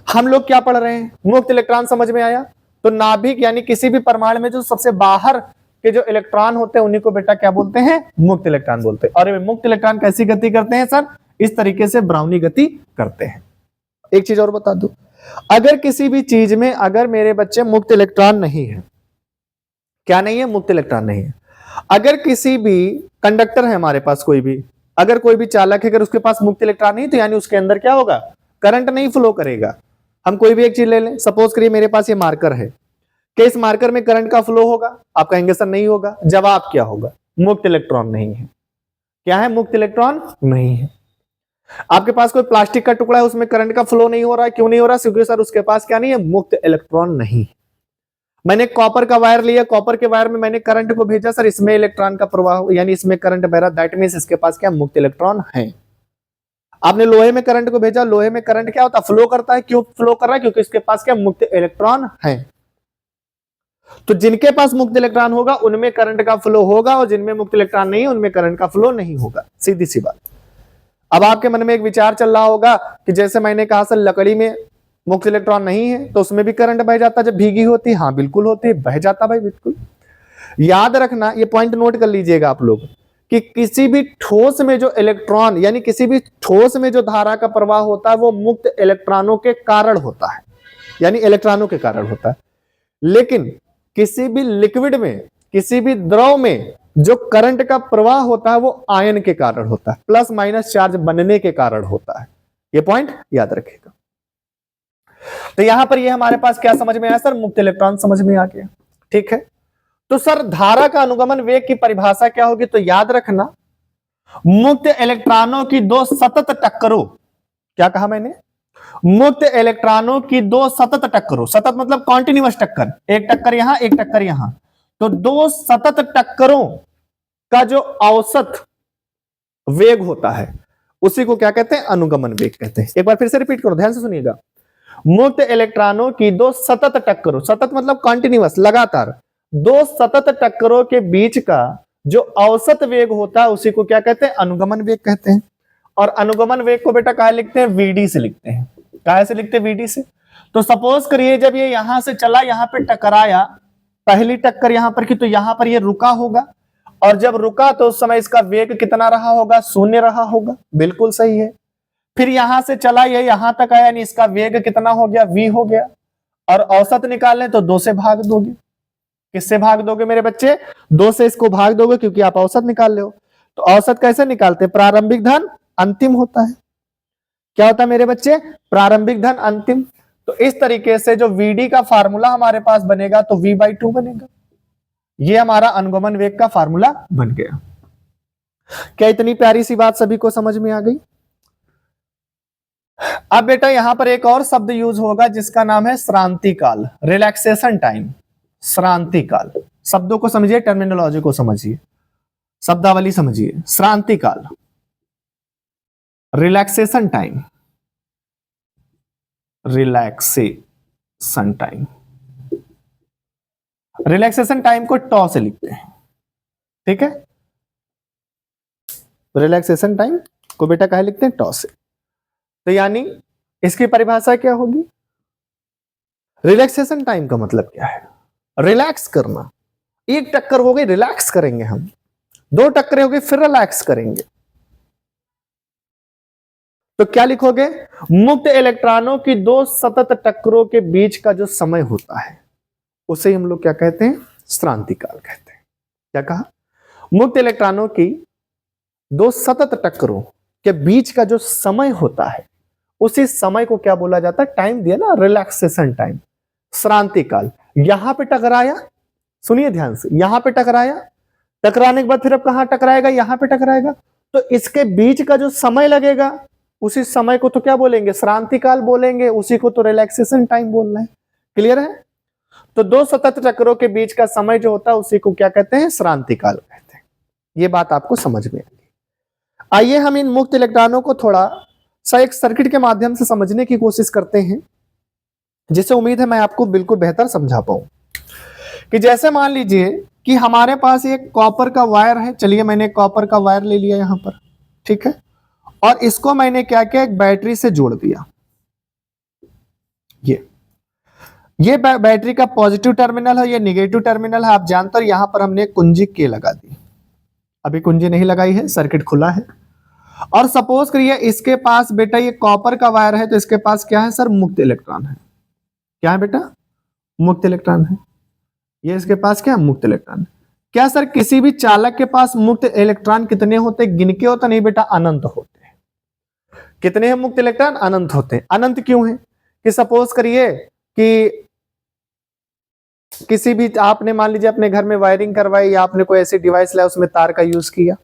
हम लोग क्या पढ़ रहे हैं, मुक्त इलेक्ट्रॉन समझ में आया। तो नाभिक यानी किसी भी परमाणु में जो सबसे बाहर के जो इलेक्ट्रॉन होते हैं, उन्हीं को बेटा क्या बोलते हैं, मुक्त इलेक्ट्रॉन बोलते हैं। और वे मुक्त इलेक्ट्रॉन कैसी गति करते हैं सर, इस तरीके से ब्राउनी गति करते हैं। एक चीज और बता दूं, अगर किसी भी चीज में अगर मेरे बच्चे मुक्त इलेक्ट्रॉन नहीं है, क्या नहीं है, मुक्त इलेक्ट्रॉन नहीं है। अगर किसी भी कंडक्टर है हमारे पास, कोई भी, अगर कोई भी चालक है, अगर उसके पास मुक्त इलेक्ट्रॉन नहीं, तो यानी उसके अंदर क्या होगा, करंट नहीं फ्लो करेगा। हम कोई भी एक चीज ले लें, सपोज करिए मेरे पास ये मार्कर है, कि इस मार्कर में करंट का फ्लो होगा, आप कहेंगे सर नहीं होगा। जवाब क्या होगा, मुक्त इलेक्ट्रॉन नहीं है। क्या है, मुक्त इलेक्ट्रॉन नहीं है। आपके पास कोई प्लास्टिक का टुकड़ा है, उसमें करंट का फ्लो नहीं हो रहा है, क्यों नहीं हो रहा, क्योंकि सर उसके पास क्या नहीं है, मुक्त इलेक्ट्रॉन नहीं है। मैंने कॉपर का वायर लिया, कॉपर के वायर में मैंने करंट को भेजा, सर इसमें इलेक्ट्रॉन का प्रवाह यानी इसमें करंट बह रहा, दैट मींस इसके पास क्या, मुक्त इलेक्ट्रॉन है। आपने लोहे में करंट को भेजा, लोहे में करंट क्या होता है, फ्लो करता है। क्यों फ्लो कर रहा है, क्योंकि इसके पास क्या, मुक्त इलेक्ट्रॉन है। तो जिनके पास मुक्त इलेक्ट्रॉन होगा उनमें करंट का फ्लो होगा, और जिनमें मुक्त इलेक्ट्रॉन नहीं है उनमें करंट का फ्लो नहीं होगा, सीधी सी बात। अब आपके मन में एक विचार चल रहा होगा कि जैसे मैंने कहा सर लकड़ी में मुक्त इलेक्ट्रॉन नहीं है, तो उसमें भी करंट बह जाता जब भीगी होती। हाँ बिल्कुल होती है, बह जाता भाई, बिल्कुल। याद रखना, ये पॉइंट नोट कर लीजिएगा आप लोग, कि किसी भी ठोस में जो इलेक्ट्रॉन यानी किसी भी ठोस में जो धारा का प्रवाह होता है वो मुक्त इलेक्ट्रॉनों के कारण होता है, यानी इलेक्ट्रॉनों के कारण होता है। लेकिन किसी भी लिक्विड में, किसी भी द्रव में जो करंट का प्रवाह होता है वो आयन के कारण होता है, प्लस माइनस चार्ज बनने के कारण होता है। ये पॉइंट याद रखिएगा। तो यहां पर ये हमारे पास क्या समझ में आया सर? मुक्त इलेक्ट्रॉन समझ में आ गया। ठीक है, तो सर धारा का अनुगमन वेग की परिभाषा क्या होगी? तो याद रखना, मुक्त इलेक्ट्रॉनों की दो सतत टक्करों, क्या कहा मैंने? मुक्त इलेक्ट्रॉनों की दो सतत टक्करों, सतत मतलब कॉन्टिन्यूअस टक्कर, एक टक्कर यहां एक टक्कर यहां, तो दो सतत टक्करों का जो औसत वेग होता है उसी को क्या कहते हैं? अनुगमन वेग कहते हैं। एक बार फिर से रिपीट करो, ध्यान से सुनिएगा। मुक्त इलेक्ट्रॉनों की दो सतत टक्करों, सतत मतलब कॉन्टिन्यूअस लगातार, दो सतत टक्करों के बीच का जो औसत वेग होता है उसी को क्या कहते हैं? अनुगमन वेग कहते हैं। और अनुगमन वेग को बेटा कहा लिखते हैं? वीडी से लिखते हैं। कहा से लिखते हैं? वीडी से। तो सपोज करिए जब ये यहां से चला, यहां पे टकराया, पहली टक्कर यहां पर की, तो यहां पर ये रुका होगा, और जब रुका तो उस समय इसका वेग कितना रहा होगा? शून्य रहा होगा। बिल्कुल सही है। फिर यहां से चला, ये यहां तक आया, यानी इसका वेग कितना हो गया? v हो गया। और औसत निकालने तो 2 से भाग दोगे। किससे भाग दोगे मेरे बच्चे? 2 से इसको भाग दोगे, क्योंकि आप औसत निकाल रहे हो। तो औसत कैसे निकालते हैं? प्रारंभिक धन अंतिम होता है। क्या होता है मेरे बच्चे? प्रारंभिक धन अंतिम। तो इस तरीके से जो वीडी का फार्मूला हमारे पास बनेगा तो v/2 बनेगा। ये हमारा अनुगमन वेग का फार्मूला बन गया। क्या इतनी प्यारी सी बात सभी को समझ में आ गई? अब बेटा यहां पर एक और शब्द यूज होगा जिसका नाम है श्रांति काल, रिलैक्सेशन टाइम। श्रांति काल, शब्दों को समझिए, टर्मिनोलॉजी को समझिए, शब्दावली समझिए। श्रांति काल, relaxation time, relaxation time. Relaxation time को टॉ से लिखते हैं। ठीक है, रिलैक्सेशन टाइम को बेटा कहा लिखते हैं? टॉ से। तो यानी इसकी परिभाषा क्या होगी? रिलैक्सेशन टाइम का मतलब क्या है? रिलैक्स करना। एक टक्कर हो गई, रिलैक्स करेंगे हम। 2 टक्करें हो गई, फिर रिलैक्स करेंगे। तो क्या लिखोगे? मुक्त इलेक्ट्रॉनों की 2 सतत टक्करों के बीच का जो समय होता है उसे हम लोग क्या कहते हैं? श्रांति काल कहते हैं। क्या कहा? मुक्त इलेक्ट्रॉनों की 2 सतत टक्करों के बीच का जो समय होता है उसी समय को क्या बोला जाता है? टाइम दिया ना, रिलैक्सेशन टाइम, श्रांति काल। यहां पे टकराया, सुनिए ध्यान से, यहां पे टकराया, टकराने के बाद फिर अब कहां टकराएगा? यहां पे टकराएगा। तो इसके बीच का जो समय लगेगा उसी समय को तो क्या बोलेंगे? श्रांति काल बोलेंगे। उसी को तो रिलैक्सेशन टाइम बोलना है। क्लियर है? तो 2 सतत चक्रों के बीच का समय जो होता है उसी को क्या कहते हैं? श्रांति काल कहते हैं। ये बात आपको समझ में आएगी। आइए हम इन मुक्त इलेक्ट्रॉनों को थोड़ा सा एक सर्किट के माध्यम से समझने की कोशिश करते हैं, जिससे उम्मीद है मैं आपको बिल्कुल बेहतर समझा पाऊं। कि जैसे मान लीजिए कि हमारे पास एक कॉपर का वायर है। चलिए मैंने कॉपर का वायर ले लिया यहां पर, ठीक है, और इसको मैंने क्या किया? एक बैटरी से जोड़ दिया। ये बैटरी का पॉजिटिव टर्मिनल है, ये निगेटिव टर्मिनल है, आप जानते हो। यहां पर हमने कुंजी के लगा दी। अभी कुंजी नहीं लगाई है, सर्किट खुला है। और सपोज करिए इसके पास बेटा ये कॉपर का वायर है, तो इसके पास क्या है सर? मुक्त इलेक्ट्रॉन है। क्या है बेटा? मुक्त इलेक्ट्रॉन है। ये इसके पास क्या? मुक्त इलेक्ट्रॉन। क्या सर किसी भी चालक के पास मुक्त इलेक्ट्रॉन कितने होते? गिन के होता? नहीं बेटा, अनंत होते हैं। कितने हैं मुक्त इलेक्ट्रॉन? अनंत होते हैं। अनंत क्यों है? कि सपोज करिए कि किसी भी आपने मान लीजिए अपने घर में वायरिंग करवाई, या आपने कोई ऐसी डिवाइस लाया उसमें तार का यूज किया,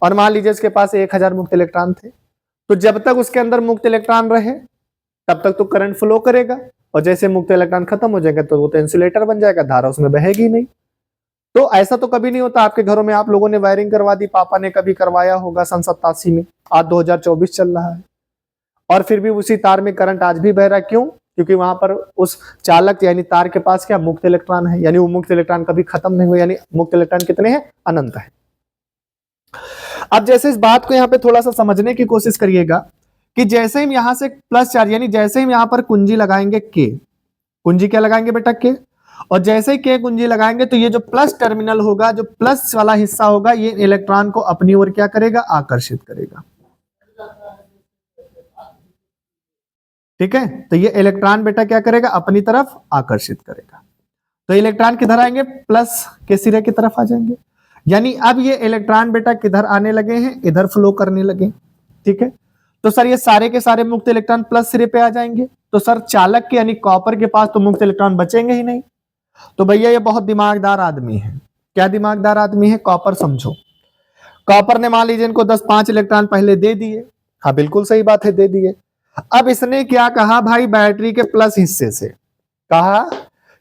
और मान लीजिए उसके पास 1000 मुक्त इलेक्ट्रॉन थे, तो जब तक उसके अंदर मुक्त इलेक्ट्रॉन रहे तब तक तो करंट फ्लो करेगा, और जैसे मुक्त इलेक्ट्रॉन खत्म हो जाएगा तो वो तो इंसुलेटर बन जाएगा, धारा उसमें बहेगी नहीं। तो ऐसा तो कभी नहीं होता आपके घरों में, आप लोगों ने वायरिंग करवा दी, पापा ने कभी करवाया होगा सन 87 में, आज 2024 चल रहा है, और फिर भी उसी तार में करंट आज भी बह रहा है। क्यों? क्योंकि वहां पर उस चालक यानी तार के पास क्या? मुक्त इलेक्ट्रॉन है, यानी वो मुक्त इलेक्ट्रॉन कभी खत्म नहीं हुआ, यानी मुक्त इलेक्ट्रॉन कितने हैं? अनंत है। अब जैसे इस बात को यहां पे थोड़ा सा समझने की कोशिश करिएगा कि जैसे हम यहां से प्लस चार्ज, यानी जैसे हम यहां पर कुंजी लगाएंगे के, कुंजी क्या लगाएंगे बेटा? के, और जैसे ही के कुंजी लगाएंगे तो ये जो प्लस टर्मिनल होगा, जो प्लस वाला हिस्सा होगा, ये इलेक्ट्रॉन को अपनी ओर क्या करेगा, आकर्षित करेगा। ठीक है, तो ये इलेक्ट्रॉन बेटा क्या करेगा, अपनी तरफ आकर्षित करेगा। तो इलेक्ट्रॉन किधर आएंगे, प्लस के सिरे की तरफ आ जाएंगे। यानी अब ये इलेक्ट्रॉन बेटा किधर आने लगे हैं, इधर फ्लो करने लगे। ठीक है, तो सर ये सारे के सारे मुक्त इलेक्ट्रॉन प्लस सिरे पे आ जाएंगे, तो सर चालक के यानी कॉपर के पास तो मुक्त इलेक्ट्रॉन बचेंगे ही नहीं। तो भैया ये बहुत दिमागदार आदमी है। क्या दिमागदार आदमी है, कॉपर समझो। कॉपर ने मान लीजिए इनको 10-5 इलेक्ट्रॉन पहले दे दिए। हाँ बिल्कुल सही बात है, दे दिए। अब इसने क्या कहा भाई, बैटरी के प्लस हिस्से से कहा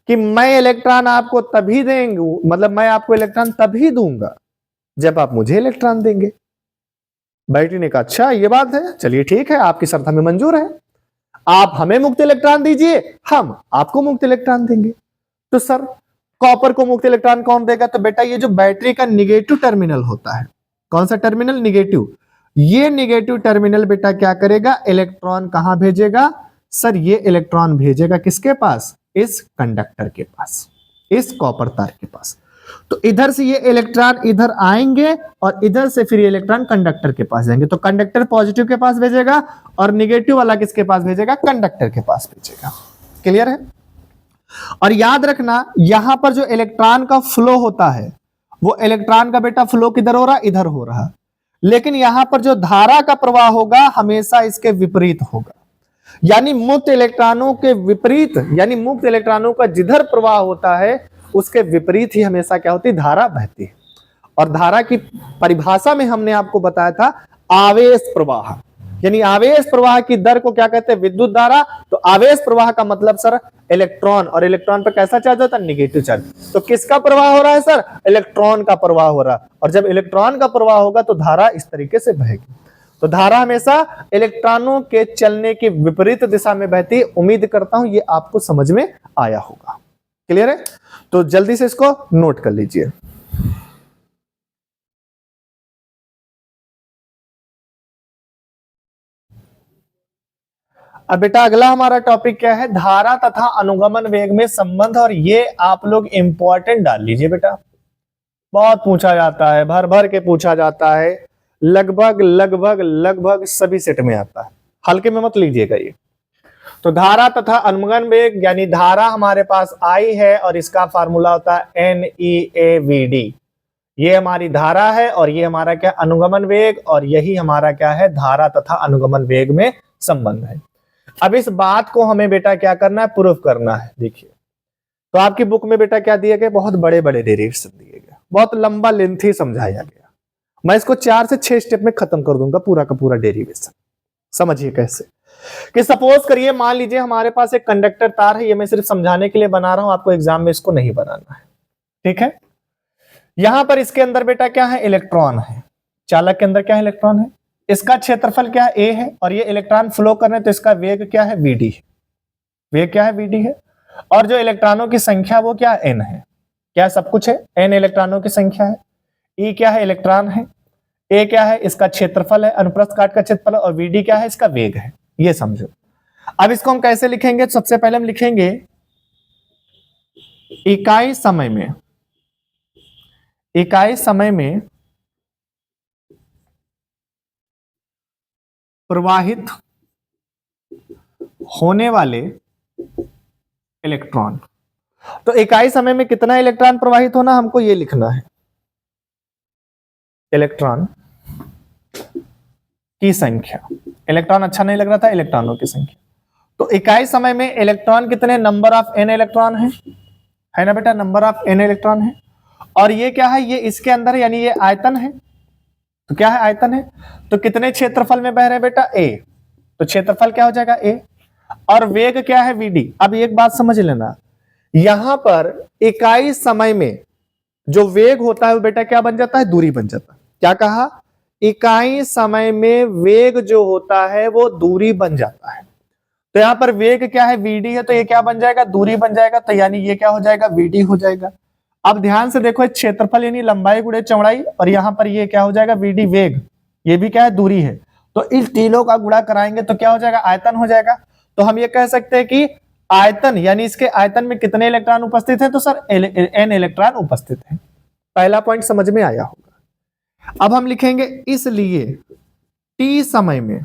कि मैं इलेक्ट्रॉन आपको तभी देंगे, मतलब मैं आपको इलेक्ट्रॉन तभी दूंगा जब आप मुझे इलेक्ट्रॉन देंगे। बैटरी ने कहा अच्छा ये बात है, चलिए ठीक है, आपकी शर्त हमें मंजूर है, आप हमें मुक्त इलेक्ट्रॉन दीजिए, हम आपको मुक्त इलेक्ट्रॉन देंगे। तो सर कॉपर को मुक्त इलेक्ट्रॉन कौन देगा, तो बेटा ये जो बैटरी का निगेटिव टर्मिनल होता है, कौन सा टर्मिनल, निगेटिव, ये निगेटिव टर्मिनल बेटा क्या करेगा, इलेक्ट्रॉन कहां भेजेगा, सर ये इलेक्ट्रॉन भेजेगा किसके पास, इस कंडक्टर के पास, इस कॉपर तार के पास। तो इधर से ये इलेक्ट्रॉन इधर आएंगे और इधर से फिर ये इलेक्ट्रॉन कंडक्टर के पास जाएंगे। तो कंडक्टर पॉजिटिव के पास भेजेगा और निगेटिव वाला किसके पास भेजेगा, कंडक्टर के पास भेजेगा। क्लियर है। और याद रखना यहां पर जो इलेक्ट्रॉन का फ्लो होता है, वो इलेक्ट्रॉन का बेटा फ्लो किधर हो रहा, इधर हो रहा, लेकिन यहां पर जो धारा का प्रवाह होगा हमेशा इसके विपरीत होगा। यानी मुक्त इलेक्ट्रॉनों के विपरीत, यानी मुक्त इलेक्ट्रॉनों का जिधर प्रवाह होता है उसके विपरीत ही हमेशा क्या होती है, धारा बहती है। और धारा की परिभाषा में हमने आपको बताया था आवेश प्रवाह, यानी आवेश प्रवाह की दर को क्या कहते हैं, विद्युत धारा। तो आवेश प्रवाह का मतलब सर इलेक्ट्रॉन, और इलेक्ट्रॉन पर कैसा चार्ज होता है, निगेटिव चार्ज। तो किसका प्रवाह हो रहा है सर, इलेक्ट्रॉन का प्रवाह हो रहा है। और जब इलेक्ट्रॉन का प्रवाह होगा तो धारा इस तरीके से बहेगी। तो धारा हमेशा इलेक्ट्रॉनों के चलने की विपरीत दिशा में बहती है। उम्मीद करता हूं ये आपको समझ में आया होगा। क्लियर है, तो जल्दी से इसको नोट कर लीजिए। अब बेटा अगला हमारा टॉपिक क्या है, धारा तथा अनुगमन वेग में संबंध। और ये आप लोग इंपॉर्टेंट डाल लीजिए बेटा, बहुत पूछा जाता है, भर भर के पूछा जाता है, लगभग लगभग लगभग सभी सेट में आता है, हल्के में मत लीजिएगा ये। तो धारा तथा अनुगमन वेग, यानी धारा हमारे पास आई है और इसका फार्मूला होता है NeAVD। ये हमारी धारा है और ये हमारा क्या, अनुगमन वेग, और यही हमारा क्या है, धारा तथा अनुगमन वेग में संबंध है। अब इस बात को हमें बेटा क्या करना है, प्रूफ करना है। देखिए तो आपकी बुक में बेटा क्या दिए गए, बहुत बड़े बड़े डेरिवेशन दिए गए, बहुत लंबा लेंथी समझाया गया। मैं इसको 4 से 6 स्टेप में खत्म कर दूंगा पूरा का पूरा डेरिवेशन। समझिए कैसे, कि सपोज करिए मान लीजिए हमारे पास एक कंडक्टर तार है, ये मैं सिर्फ समझाने के लिए बना रहा हूं, आपको एग्जाम में इसको नहीं बनाना है। ठीक है, यहां पर इसके अंदर बेटा क्या है, इलेक्ट्रॉन है, चालक के अंदर क्या है, इलेक्ट्रॉन है। इसका क्षेत्रफल क्या है, A है, और ये इलेक्ट्रॉन फ्लो कर रहे हैं तो इसका वेग क्या है, VD है। वेग क्या है, VD है। और जो इलेक्ट्रॉनों की संख्या वो क्या, N है। क्या सब कुछ है, N इलेक्ट्रॉनों की संख्या है। E क्या है, इलेक्ट्रॉन है। A क्या है, इसका क्षेत्रफल है, अनुप्रस्थ काट का क्षेत्रफल, और VD क्या है, इसका वेग है। ये समझो। अब इसको हम कैसे लिखेंगे, सबसे पहले हम लिखेंगे इकाई समय में, इकाई समय में प्रवाहित होने वाले इलेक्ट्रॉन। तो इकाई समय में कितना इलेक्ट्रॉन प्रवाहित होना, हमको ये लिखना है, इलेक्ट्रॉन की संख्या। इलेक्ट्रॉन अच्छा नहीं लग रहा था, इलेक्ट्रॉनों की संख्या। तो इकाई समय में इलेक्ट्रॉन कितने, नंबर ऑफ N इलेक्ट्रॉन है ना बेटा, नंबर ऑफ N इलेक्ट्रॉन है। और ये क्या है, ये इसके अंदर, यानी ये आयतन है। तो क्या है, आयतन है। तो कितने क्षेत्रफल में बह रहे हैं बेटा, A। तो क्षेत्रफल क्या हो जाएगा, A। और वेग क्या है, VD। अब एक बात समझ लेना, यहां पर इकाई समय में जो वेग होता है वो बेटा क्या बन जाता है, दूरी बन जाता है। क्या कहा, इकाई समय में वेग जो होता है वो दूरी बन जाता है। तो यहां पर वेग क्या है, VD है, तो ये क्या बन जाएगा, दूरी बन जाएगा। तो यानी ये क्या हो जाएगा, VD हो जाएगा। अब ध्यान से देखो, क्षेत्रफल यानी लंबाई गुणे चौड़ाई, और यहां पर ये क्या हो जाएगा, VD वेग, ये भी क्या है, दूरी है। तो इस तीनों का गुणा कराएंगे तो क्या हो जाएगा, आयतन हो जाएगा। तो हम ये कह सकते हैं कि आयतन यानी इसके आयतन में कितने इलेक्ट्रॉन उपस्थित हैं, तो सर n इलेक्ट्रॉन उपस्थित हैं। पहला पॉइंट समझ में आया होगा। अब हम लिखेंगे इसलिए t समय में,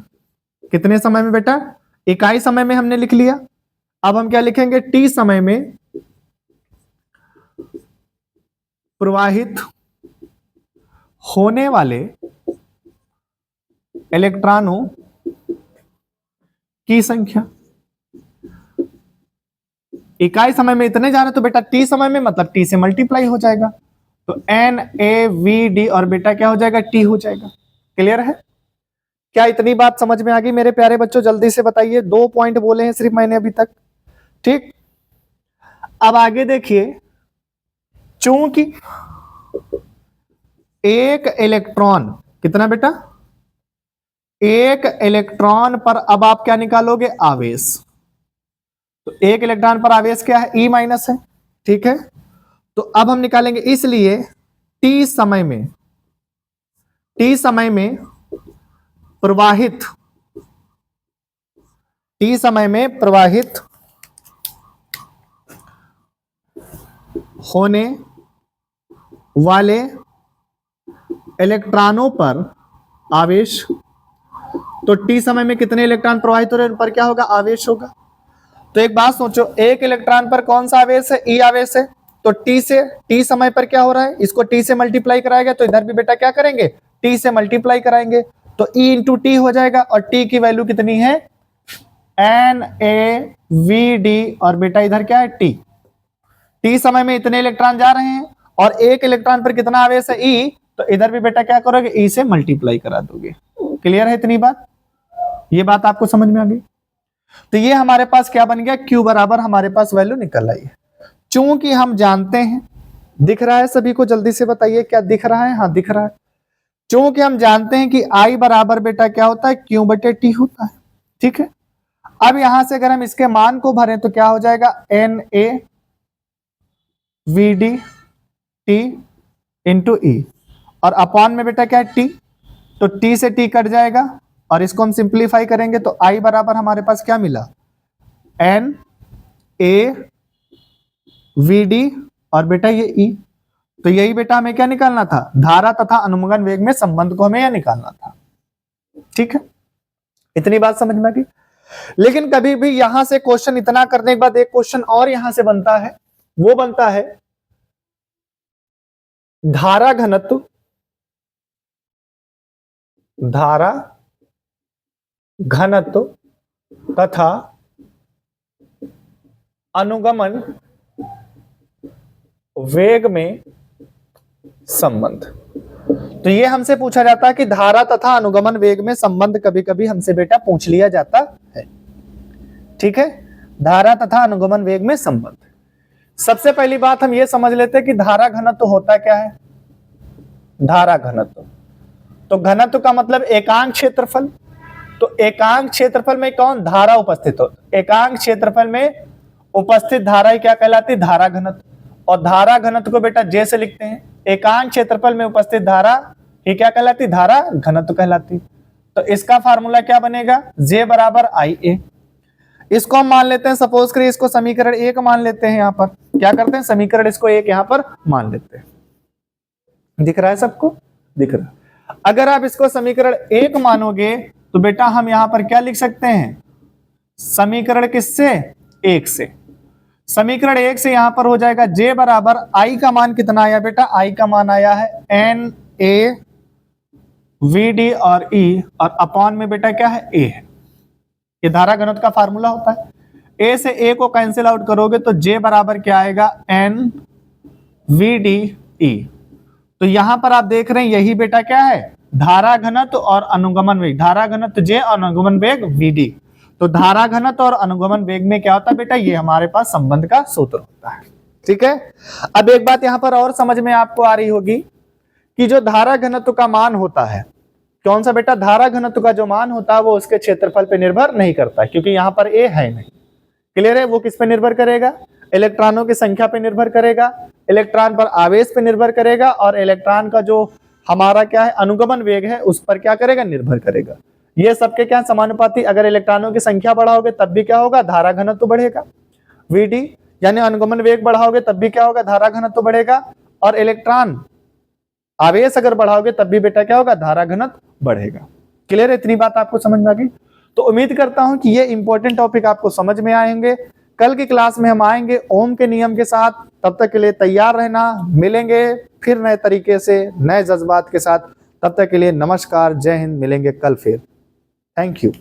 कितने समय में बेटा, इकाई समय में हमने लिख लिया। अब हम क्या लिखेंगे, t समय में प्रवाहित होने वाले इलेक्ट्रॉनों की संख्या। इकाई समय में इतने जा रहे तो बेटा टी समय में मतलब टी से मल्टीप्लाई हो जाएगा, तो एन ए वी डी और बेटा क्या हो जाएगा, टी हो जाएगा। क्लियर है? क्या इतनी बात समझ में आ गई मेरे प्यारे बच्चों? जल्दी से बताइए, 2 पॉइंट बोले हैं सिर्फ मैंने अभी तक। ठीक, अब आगे देखिए, चूंकि एक इलेक्ट्रॉन, कितना बेटा, एक इलेक्ट्रॉन पर अब आप क्या निकालोगे, आवेश। तो एक इलेक्ट्रॉन पर आवेश क्या है, ई माइनस है। ठीक है, तो अब हम निकालेंगे, इसलिए टी समय में, टी समय में प्रवाहित, टी समय में प्रवाहित होने वाले इलेक्ट्रॉनों पर आवेश, तो टी समय में कितने इलेक्ट्रॉन प्रवाहित हो रहे हैं, उन पर क्या होगा, आवेश होगा। तो एक बात सोचो, एक इलेक्ट्रॉन पर कौन सा आवेश है, ई आवेश है। तो टी से, टी समय पर क्या हो रहा है, इसको टी से मल्टीप्लाई कराएगा, तो इधर भी बेटा क्या करेंगे, टी से मल्टीप्लाई कराएंगे, तो ई इंटू टी हो जाएगा। और टी की वैल्यू कितनी है, एन ए वी डी, और बेटा इधर क्या है, टी। टी समय में इतने इलेक्ट्रॉन जा रहे हैं और एक इलेक्ट्रॉन पर कितना आवेश है, ई, तो इधर भी बेटा क्या करोगे, ई से मल्टीप्लाई करा दोगे। क्लियर है इतनी बात? ये बात आपको समझ में आ गई? तो ये हमारे पास क्या बन गया, Q बराबर हमारे पास वैल्यू निकल आई है। चूंकि हम जानते हैं, दिख रहा है सभी को, जल्दी से बताइए क्या दिख रहा है, हाँ दिख रहा है। चूंकि हम जानते हैं कि I बराबर बेटा क्या होता है, Q बटे T होता है। ठीक है, अब यहां से अगर हम इसके मान को भरें तो क्या हो जाएगा, N A V D T into E, और अपॉन में बेटा क्या है, टी, तो टी से टी कट जाएगा और इसको हम सिंप्लीफाई करेंगे तो आई बराबर हमारे पास क्या मिला, एन ए वी डी और बेटा ये ई। तो यही बेटा हमें क्या निकालना था, धारा तथा अनुमगन वेग में संबंध को हमें यह निकालना था। ठीक है, इतनी बात समझ में आ गई। लेकिन कभी भी यहां से क्वेश्चन इतना करने के बाद एक क्वेश्चन और यहां से बनता है, वो बनता है धारा घनत्व, धारा घनत्व तथा अनुगमन वेग में संबंध। तो ये हमसे पूछा जाता है कि धारा तथा अनुगमन वेग में संबंध कभी कभी हमसे बेटा पूछ लिया जाता है। ठीक है, धारा तथा अनुगमन वेग में संबंध। सबसे पहली बात हम ये समझ लेते हैं कि धारा घनत्व होता क्या है। धारा घनत्व, तो घनत्व का मतलब एकांक क्षेत्रफल। तो एकांक क्षेत्रफल में कौन, धारा उपस्थित हो, एकांक क्षेत्रफल में उपस्थित धारा ही क्या कहलाती, धारा घनत्व। और धारा घनत्व को बेटा जे से लिखते हैं, एकांक क्षेत्रफल में उपस्थित धारा ही क्या कहलाती, धारा घनत्व कहलाती। तो इसका फार्मूला क्या बनेगा, जे बराबर आई ए। इसको हम मान लेते हैं, सपोज करिए इसको समीकरण 1 मान लेते हैं। यहां पर क्या करते हैं, समीकरण इसको 1 यहां पर मान लेते हैं। दिख रहा है सबको, दिख रहा है। अगर आप इसको समीकरण 1 मानोगे तो बेटा हम यहां पर क्या लिख सकते हैं, समीकरण किससे, 1 से। समीकरण 1 से यहां पर हो जाएगा जे बराबर आई का मान कितना आया बेटा, आई का मान आया है एन ए वी डी और ई, और अपॉन में बेटा क्या है, ए है। ये धारा घनत्व का फार्मूला होता है। ए से ए को कैंसिल आउट करोगे तो जे बराबर क्या आएगा, एन वी डी ई। तो यहां पर आप देख रहे हैं यही बेटा क्या है, धारा घनत्व और अनुगमन वेग। धारा घनत्व जे और अनुगमन वेग वी डी। तो धारा घनत्व और अनुगमन वेग में क्या होता है बेटा, ये हमारे पास संबंध का सूत्र होता है। ठीक है, अब एक बात यहां पर और समझ में आपको आ रही होगी कि जो धारा घनत्व का मान होता है, कौन सा बेटा, धारा घनत्व का जो मान होता है वो उसके क्षेत्रफल पे निर्भर नहीं करता, क्योंकि यहां पर ए है नहीं। क्लियर है, वो किस पे निर्भर करेगा, इलेक्ट्रॉनों की संख्या पे निर्भर करेगा, इलेक्ट्रॉन पर आवेश पे निर्भर करेगा, और इलेक्ट्रॉन का जो हमारा क्या है अनुगमन वेग है उस पर क्या करेगा, निर्भर करेगा। ये सबके क्या समानुपाती, अगर इलेक्ट्रॉनों की संख्या बढ़ाओगे तब भी क्या होगा, धारा घनत्व बढ़ेगा। Vd, यानी अनुगमन वेग बढ़ाओगे तब भी क्या होगा, धारा घनत्व तो बढ़ेगा, और इलेक्ट्रॉन आवेश अगर बढ़ाओगे तब भी बेटा क्या होगा, धारा घनत्व बढ़ेगा। क्लियर है, इतनी बात आपको समझ में आ गई। तो उम्मीद करता हूं कि ये इंपॉर्टेंट टॉपिक आपको समझ में आएंगे। कल की क्लास में हम आएंगे ओम के नियम के साथ, तब तक के लिए तैयार रहना, मिलेंगे फिर नए तरीके से नए जज्बात के साथ। तब तक के लिए नमस्कार, जय हिंद, मिलेंगे कल फिर। Thank you.